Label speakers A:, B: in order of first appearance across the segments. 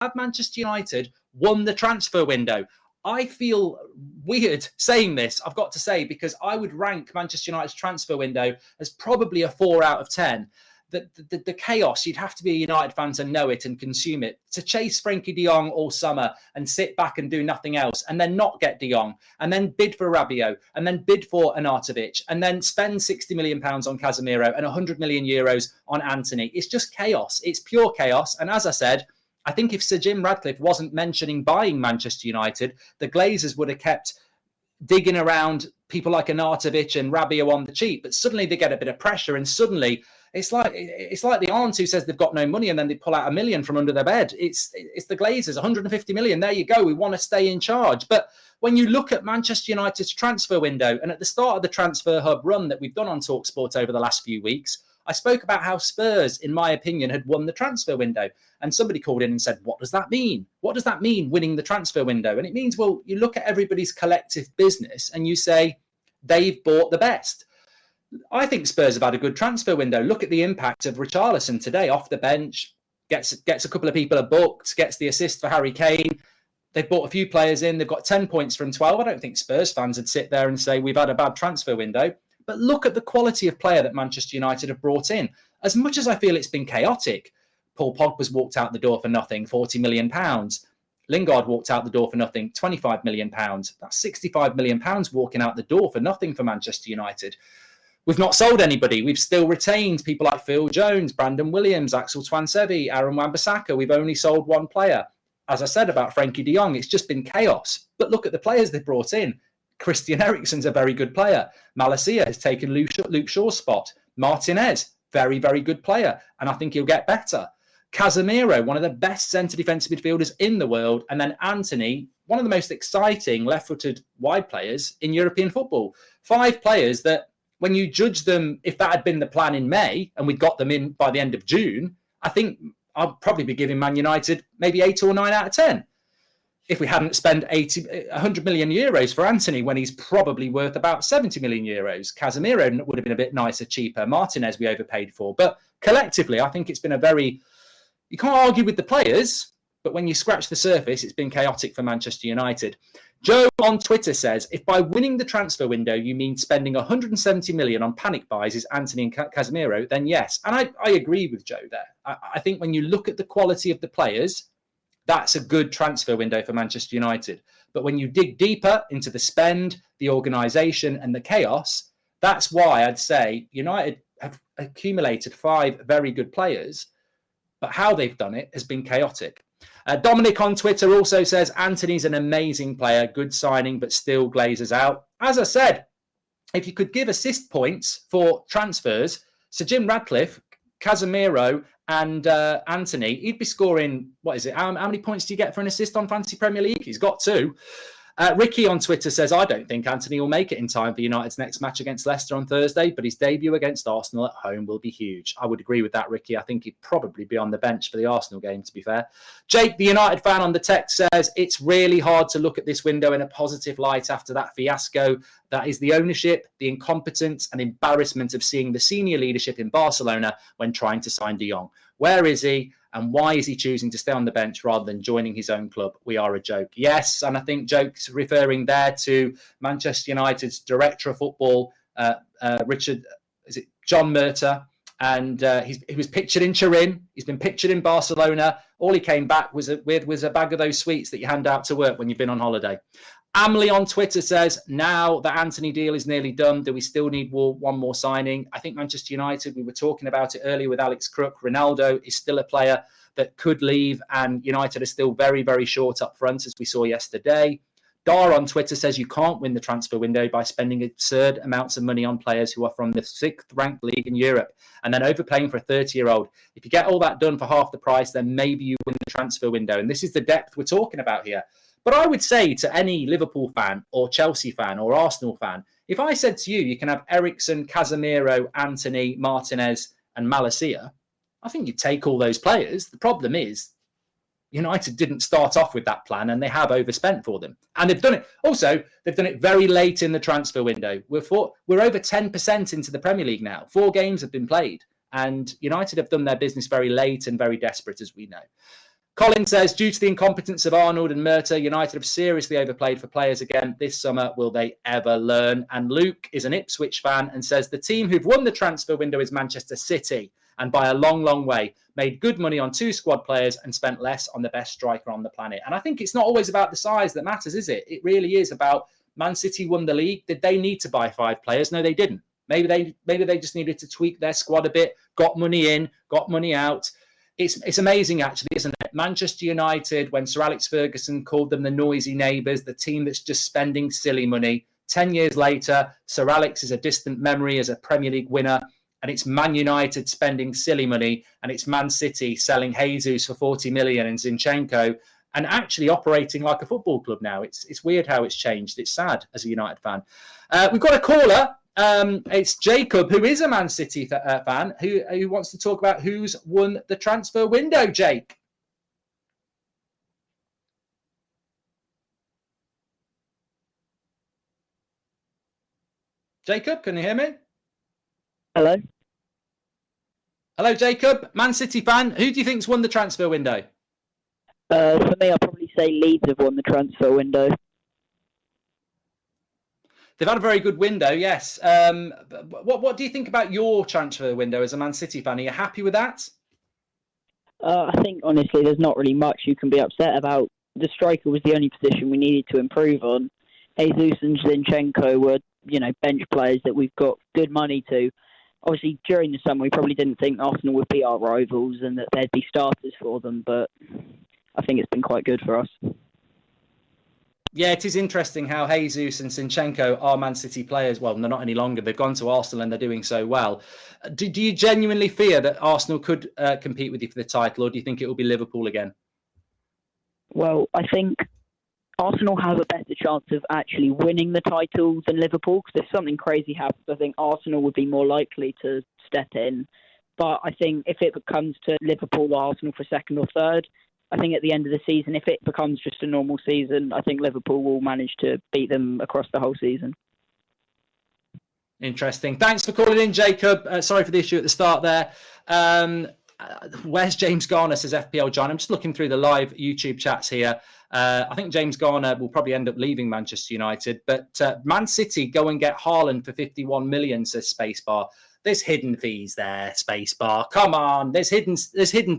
A: Have Manchester United won the transfer window? I feel weird saying this, I've got to say, because I would rank Manchester United's transfer window as probably a 4 out of 10. The chaos, you'd have to be a United fan to know it and consume it. To chase Frenkie de Jong all summer and sit back and do nothing else, and then not get de Jong, and then bid for Rabiot, and then bid for Arnautovic, and then spend £60 million on Casemiro and €100 million on Antony. It's just chaos. It's pure chaos. And as I said, I think if Sir Jim Ratcliffe wasn't mentioning buying Manchester United, the Glazers would have kept digging around people like Arnautovic and Rabiot on the cheap. But suddenly they get a bit of pressure, and suddenly it's like the aunt who says they've got no money and then they pull out $1 million from under their bed. It's the Glazers, 150 million. There you go. We want to stay in charge. But when you look at Manchester United's transfer window, and at the start of the Transfer Hub run that we've done on talkSPORT over the last few weeks, I spoke about how Spurs, in my opinion, had won the transfer window. And somebody called in and said, what does that mean? What does that mean, winning the transfer window? And it means, well, you look at everybody's collective business and you say, they've bought the best. I think Spurs have had a good transfer window. Look at the impact of Richarlison today, off the bench, gets a couple of people booked, gets the assist for Harry Kane. They've bought a few players in. They've got 10 points from 12. I don't think Spurs fans would sit there and say, we've had a bad transfer window. But look at the quality of player that Manchester United have brought in. As much as I feel it's been chaotic, Paul Pogba's walked out the door for nothing, £40 million. Lingard walked out the door for nothing, £25 million. That's £65 million walking out the door for nothing for Manchester United. We've not sold anybody. We've still retained people like Phil Jones, Brandon Williams, Axel Tuanzebe, Aaron Wan-Bissaka. We've only sold one player. As I said about Frenkie de Jong, it's just been chaos. But look at the players they've brought in. Christian Eriksen's a very good player. Malacia has taken Luke Shaw's spot. Martinez, very, very good player. And I think he'll get better. Casemiro, one of the best centre defensive midfielders in the world. And then Antony, one of the most exciting left-footed wide players in European football. 5 players that, when you judge them, if that had been the plan in May and we'd got them in by the end of June, I think I'd probably be giving Man United maybe 8 or 9 out of 10. If we hadn't spent 100 million euros for Antony when he's probably worth about 70 million euros. Casemiro would have been a bit nicer, cheaper. Martinez we overpaid for. But collectively, I think it's been you can't argue with the players, but when you scratch the surface, it's been chaotic for Manchester United. Joe on Twitter says, if by winning the transfer window you mean spending 170 million on panic buys is Antony and Casemiro, then yes. And I agree with Joe there. I think when you look at the quality of the players, that's a good transfer window for Manchester United. But when you dig deeper into the spend, the organisation and the chaos, that's why I'd say United have accumulated 5 very good players, but how they've done it has been chaotic. Dominic on Twitter also says, Antony's an amazing player, good signing, but still Glazers out. As I said, if you could give assist points for transfers, Sir Jim Ratcliffe, Casemiro and Antony, he'd be scoring, how many points do you get for an assist on Fantasy Premier League? He's got 2. Ricky on Twitter says, I don't think Antony will make it in time for United's next match against Leicester on Thursday, but his debut against Arsenal at home will be huge. I would agree with that, Ricky. I think he'd probably be on the bench for the Arsenal game, to be fair. Jake, the United fan on the text, says, it's really hard to look at this window in a positive light after that fiasco. That is the ownership, the incompetence and embarrassment of seeing the senior leadership in Barcelona when trying to sign de Jong. Where is he? And why is he choosing to stay on the bench rather than joining his own club? We are a joke. Yes, and I think Joke's referring there to Manchester United's director of football, John Murta? And he was pictured in Turin. He's been pictured in Barcelona. All he came back was a bag of those sweets that you hand out to work when you've been on holiday. Amley on Twitter says, now the Antony deal is nearly done, do we still need one more signing? I think Manchester United, we were talking about it earlier with Alex Crook, Ronaldo is still a player that could leave, and United are still very, very short up front, as we saw yesterday. Dar on Twitter says you can't win the transfer window by spending absurd amounts of money on players who are from the 6th ranked league in Europe and then overpaying for a 30-year-old. If you get all that done for half the price, then maybe you win the transfer window. And this is the depth we're talking about here. But I would say to any Liverpool fan or Chelsea fan or Arsenal fan, if I said to you, you can have Eriksen, Casemiro, Antony, Martinez and Malacia, I think you'd take all those players. The problem is United didn't start off with that plan and they have overspent for them. And they've done it. Also, they've done it very late in the transfer window. We're over 10% into the Premier League now. 4 games have been played and United have done their business very late and very desperate, as we know. Colin says, due to the incompetence of Arnold and Murta, United have seriously overplayed for players again this summer. Will they ever learn? And Luke is an Ipswich fan and says, the team who've won the transfer window is Manchester City, and by a long, long way, made good money on 2 squad players and spent less on the best striker on the planet. And I think it's not always about the size that matters, is it? It really is about Man City won the league. Did they need to buy 5 players? No, they didn't. Maybe they just needed to tweak their squad a bit, got money in, got money out. It's amazing, actually, isn't it? Manchester United, when Sir Alex Ferguson called them the noisy neighbours, the team that's just spending silly money. 10 years later, Sir Alex is a distant memory as a Premier League winner, and it's Man United spending silly money, and it's Man City selling Jesus for 40 million and Zinchenko, and actually operating like a football club now. It's weird how it's changed. It's sad as a United fan. We've got a caller. It's Jacob, who is a Man City fan, who wants to talk about who's won the transfer window. Jake. Jacob, can you hear me?
B: Hello.
A: Hello, Jacob. Man City fan. Who do you think's won the transfer window?
B: For me, I'll probably say Leeds have won the transfer window.
A: They've had a very good window, yes. What do you think about your transfer window as a Man City fan? Are you happy with that?
B: I think, honestly, there's not really much you can be upset about. The striker was the only position we needed to improve on. Jesus and Zinchenko were, bench players that we've got good money to. Obviously, during the summer, we probably didn't think Arsenal would be our rivals and that there'd be starters for them, but I think it's been quite good for us.
A: Yeah, it is interesting how Jesus and Zinchenko are Man City players. Well, they're not any longer. They've gone to Arsenal and they're doing so well. Do you genuinely fear that Arsenal could compete with you for the title, or do you think it will be Liverpool again?
B: Well, I think Arsenal have a better chance of actually winning the title than Liverpool, because if something crazy happens, I think Arsenal would be more likely to step in. But I think if it comes to Liverpool or Arsenal for second or third, I think at the end of the season, if it becomes just a normal season, I think Liverpool will manage to beat them across the whole season.
A: Interesting. Thanks for calling in, Jacob. Sorry for the issue at the start there. Where's James Garner, says FPL John. I'm just looking through the live YouTube chats here. I think James Garner will probably end up leaving Manchester United, but Man City go and get Haaland for 51 million, says Spacebar. There's hidden fees there, Spacebar. Come on, there's hidden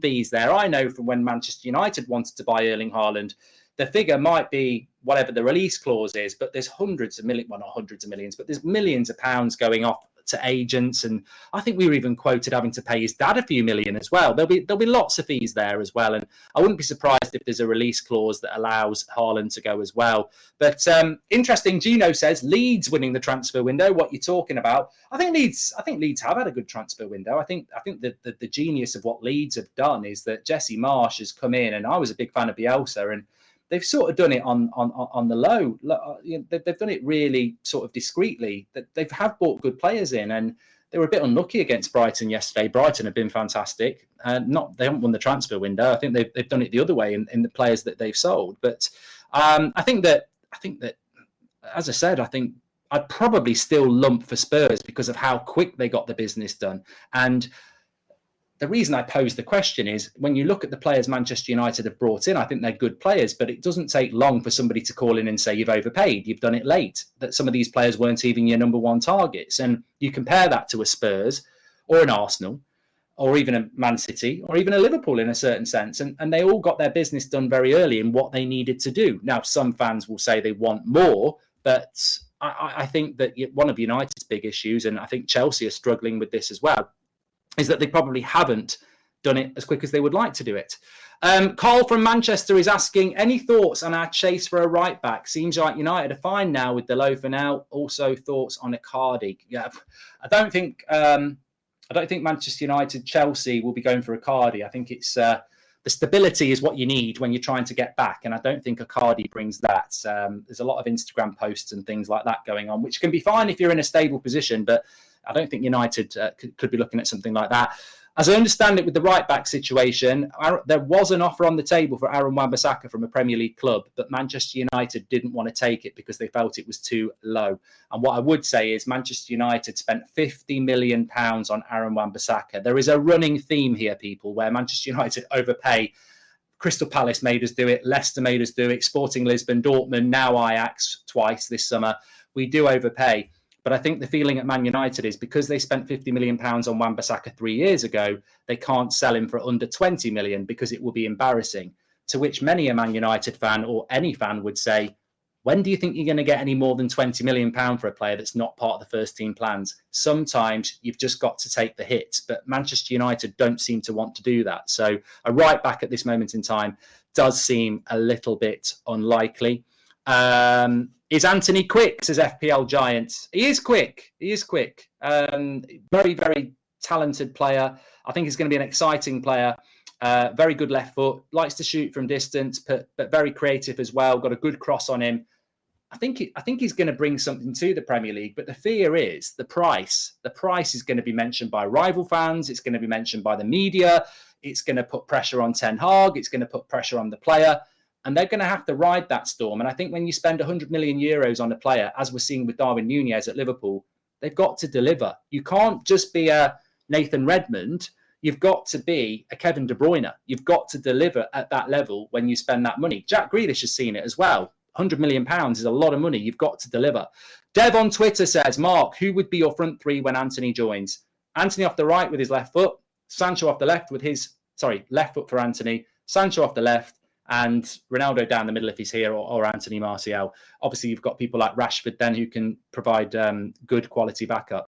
A: fees there. I know from when Manchester United wanted to buy Erling Haaland, the figure might be whatever the release clause is, but there's hundreds of millions, well, not hundreds of millions, but there's millions of pounds going off to agents, and I think we were even quoted having to pay his dad a few million as well. There'll be lots of fees there as well, and I wouldn't be surprised if there's a release clause that allows Haaland to go as well. But interesting. Gino says Leeds winning the transfer window. What you're talking about? I think Leeds have had a good transfer window. I think the genius of what Leeds have done is that Jesse Marsch has come in, and I was a big fan of Bielsa, and they've sort of done it on the low. They've done it really sort of discreetly. They have bought good players in, and they were a bit unlucky against Brighton yesterday. Brighton have been fantastic. They haven't won the transfer window. I think they've done it the other way in the players that they've sold. But I think that, as I said, I think I'd probably still lump for Spurs because of how quick they got the business done. And the reason I pose the question is when you look at the players Manchester United have brought in, I think they're good players, but it doesn't take long for somebody to call in and say you've overpaid, you've done it late, that some of these players weren't even your number one targets. And you compare that to a Spurs or an Arsenal or even a Man City or even a Liverpool in a certain sense. And they all got their business done very early in what they needed to do. Now, some fans will say they want more, but I think that one of United's big issues, and I think Chelsea are struggling with this as well, is that they probably haven't done it as quick as they would like to do it. Carl from Manchester is asking, any thoughts on our chase for a right back? Seems like United are fine now with Delot for now. Also, thoughts on Icardi? Yeah, I don't think Manchester United, Chelsea will be going for Icardi. I think it's the stability is what you need when you're trying to get back, and I don't think Icardi brings that. There's a lot of Instagram posts and things like that going on, which can be fine if you're in a stable position, but I don't think United could be looking at something like that. As I understand it, with the right-back situation, there was an offer on the table for Aaron Wan-Bissaka from a Premier League club, but Manchester United didn't want to take it because they felt it was too low. And what I would say is Manchester United spent £50 million on Aaron Wan-Bissaka. There is a running theme here, people, where Manchester United overpay Crystal Palace made us do it. Leicester made us do it. Sporting Lisbon, Dortmund, now Ajax twice this summer. We do overpay. But I think the feeling at Man United is because they spent £50 million on Wan-Bissaka 3 years ago, they can't sell him for under 20 million because it will be embarrassing. To which many a Man United fan or any fan would say, when do you think you're going to get any more than £20 million for a player that's not part of the first team plans? Sometimes you've just got to take the hit, but Manchester United don't seem to want to do that. So a right back at this moment in time does seem a little bit unlikely. Is Anthony quick, says FPL Giants? He is quick. Very, very talented player. I think he's going to be an exciting player. Very good left foot, likes to shoot from distance, but very creative as well. Got a good cross on him. I think he's going to bring something to the Premier League. But the fear is the price. The price is going to be mentioned by rival fans. It's going to be mentioned by the media. It's going to put pressure on Ten Hag. It's going to put pressure on the player. And they're going to have to ride that storm. And I think when you spend 100 million euros on a player, as we're seeing with Darwin Núñez at Liverpool, they've got to deliver. You can't just be a Nathan Redmond. You've got to be a Kevin De Bruyne. You've got to deliver at that level when you spend that money. Jack Grealish has seen it as well. £100 million is a lot of money. You've got to deliver. Dev on Twitter says, Mark, who would be your front three when Anthony joins? Anthony off the right with his left foot. Sancho off the left with his, left foot for Anthony. Sancho off the left. And Ronaldo down the middle if he's here, or Anthony Martial. Obviously, you've got people like Rashford then who can provide good quality backup.